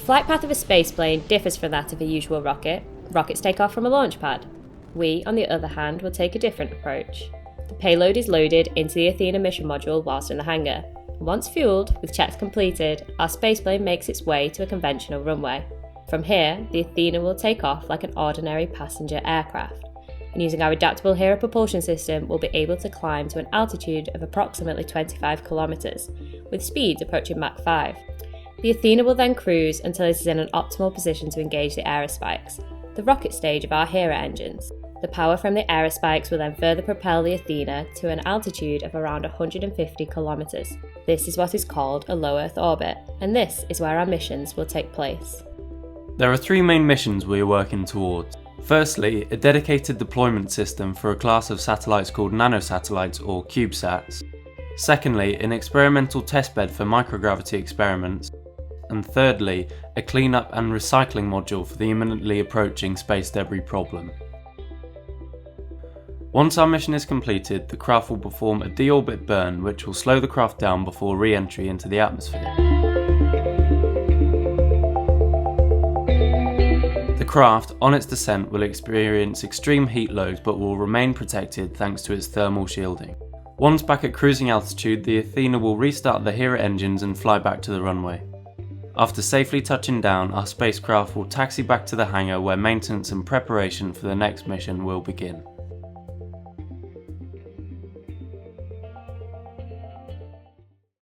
The flight path of a spaceplane differs from that of a usual rocket. Rockets take off from a launch pad. We, on the other hand, will take a different approach. The payload is loaded into the Athena mission module whilst in the hangar. Once fueled, with checks completed, our spaceplane makes its way to a conventional runway. From here, the Athena will take off like an ordinary passenger aircraft, and using our adaptable Hera propulsion system, we'll be able to climb to an altitude of approximately 25 kilometers, with speeds approaching Mach 5. The Athena will then cruise until it is in an optimal position to engage the aerospikes, the rocket stage of our Hera engines. The power from the aerospikes will then further propel the Athena to an altitude of around 150 kilometers. This is what is called a low Earth orbit, and this is where our missions will take place. There are three main missions we are working towards. Firstly, a dedicated deployment system for a class of satellites called nanosatellites or CubeSats. Secondly, an experimental testbed for microgravity experiments. And thirdly, a cleanup and recycling module for the imminently approaching space debris problem. Once our mission is completed, the craft will perform a deorbit burn which will slow the craft down before re-entry into the atmosphere. The craft, on its descent, will experience extreme heat loads but will remain protected thanks to its thermal shielding. Once back at cruising altitude, the Athena will restart the Hera engines and fly back to the runway. After safely touching down, our spacecraft will taxi back to the hangar where maintenance and preparation for the next mission will begin.